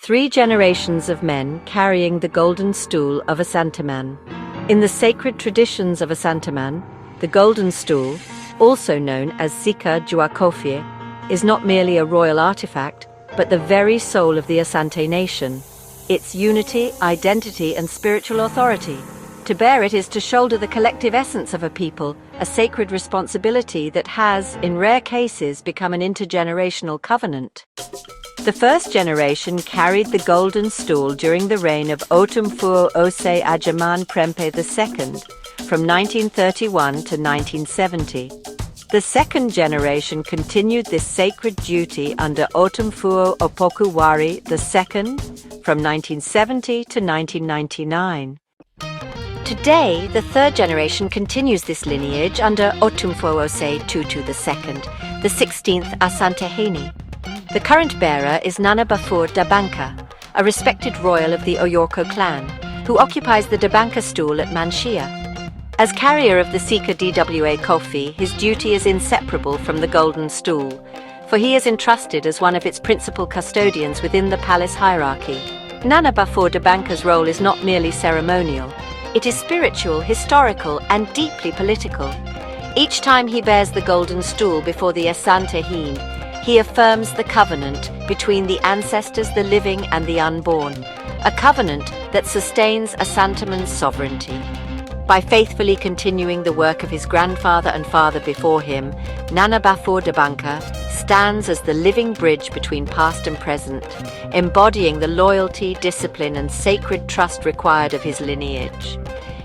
3 generations of men carrying the Golden Stool of Asanteman. In the sacred traditions of Asanteman, the Golden Stool, also known as Sika Dwa Kofi, is not merely a royal artifact, but the very soul of the Asante nation, its unity, identity, and spiritual authority. To bear it is to shoulder the collective essence of a people, a sacred responsibility that has, in rare cases, become an intergenerational covenant. The first generation carried the Golden Stool during the reign of Otumfuo Osei Agyeman Prempeh II, from 1931 to 1970. The second generation continued this sacred duty under Otumfuo Opoku Ware II, from 1970 to 1999. Today, the third generation continues this lineage under Otumfuo Osei Tutu II, the 16th Asantehene. The current bearer is Nana Baffour Dabanka, a respected royal of the Oyoko clan, who occupies the Dabanka Stool at Manhyia. As carrier of the Sika Dwa Kofi, his duty is inseparable from the Golden Stool, for he is entrusted as one of its principal custodians within the palace hierarchy. Nana Baffour Dabanka's role is not merely ceremonial. It is spiritual, historical, and deeply political. Each time he bears the Golden Stool before the Asantehene, he affirms the covenant between the ancestors, the living, and the unborn, a covenant that sustains Asanteman's sovereignty. By faithfully continuing the work of his grandfather and father before him, Nana Baffour Dabanka stands as the living bridge between past and present, embodying the loyalty, discipline, and sacred trust required of his lineage.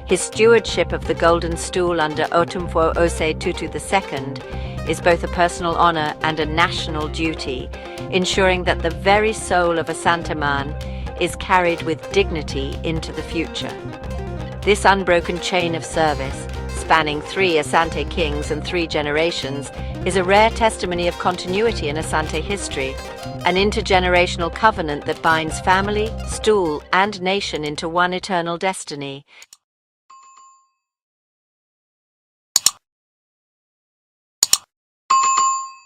His stewardship of the Golden Stool under Otumfuo Osei Tutu II is both a personal honor and a national duty, ensuring that the very soul of Asanteman is carried with dignity into the future. This unbroken chain of service, spanning 3 Asante kings and 3 generations, is a rare testimony of continuity in Asante history, an intergenerational covenant that binds family, stool, and nation into one eternal destiny.